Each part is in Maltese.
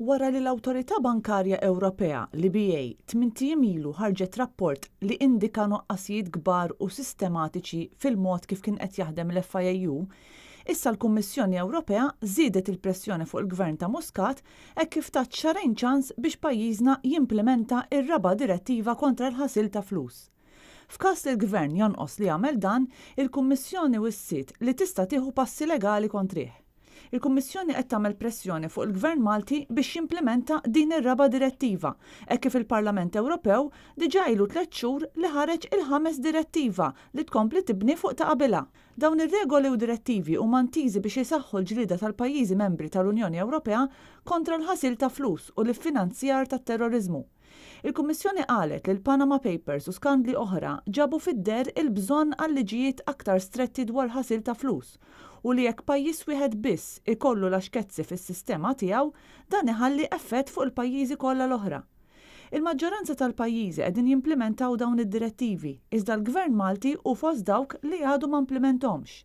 Wara li l-Awtorità Bankarja Ewropea l-EBA 8 ilu ħarġet rapport li indika noqqasijiet kbar u sistematiċi fil-mod kif kien qed jaħdem l-FIU, issa l-Kummissjoni Ewropea żiedet il-pressjoni fuq il-Gvern ta' Muscat hekk kif tat Xahrejn ċans biex pajjiżna jimplementa ir-raba' direttiva kontra l-ħasil ta' flus. F'każ li l-Gvern jonqos li jagħmel dan, il-Kummissjoni wissiet li tista' tieħu passi legali kontrih. Il-Kummissjoni qed tagħmel pressjoni fuq il-Gvern Malti biex jimplementa din ir-raba' direttiva, hekk kif il-Parlament Ewropew diġà ilu 3 xhur li ħareġ il-5 direttiva li tkompli tibni fuq ta' qabilha. Dawn ir-regoli u direttivi huma ntiżi biex isaħħu l-ġlieda tal-pajjiżi membri tal-Unjoni Ewropea kontra l-ħasil ta' flus u l-iffinanzjar tat-terrorizmu. Il-Kummissjoni qalet li l-Panama Papers u skandli oħra ġabu fid-der il-bżonn għal liġijiet aktar stretti dwar ħasil ta' flus u li jekk pajjiż wieħed biss ikollu l-axkezzi fis-sistema tiegħu dan iħalli effett fuq il-pajjiżi kollha l-oħra. Il-maġġoranza tal-pajjiżi qegħdin jimplementaw dawn id-direttivi, iżda l-Gvern Malti u fost dawk li għadu ma implementhomx.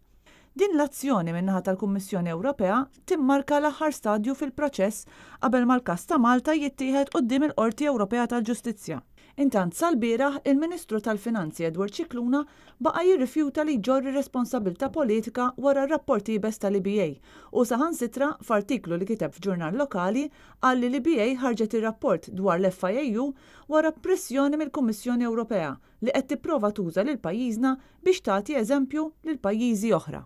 Din l-azzjoni min-naħa tal-Kummissjoni Ewropea timmarka l-aħħar stadju fil-proċess qabel mal-każ ta' Malta jittieħed quddiem il-Qorti Ewropea tal-Ġustizzja. Intant sal-bieraħ il-Ministru tal-Finanzi dwar Scicluna baqa' jirrifjuta li jġorri responsabilta politika wara r-rapporti ibes tal-EBA u saħansitra f'artiklu li kiteb f'ġurnal lokali qal li l-EBA ħarġet ir-rapport dwar l-FIU wara pressjoni mill-Kummissjoni Ewropea li qed tipprova tuża lil pajjiżna biex tagħti eżempju lil pajjiżi oħra.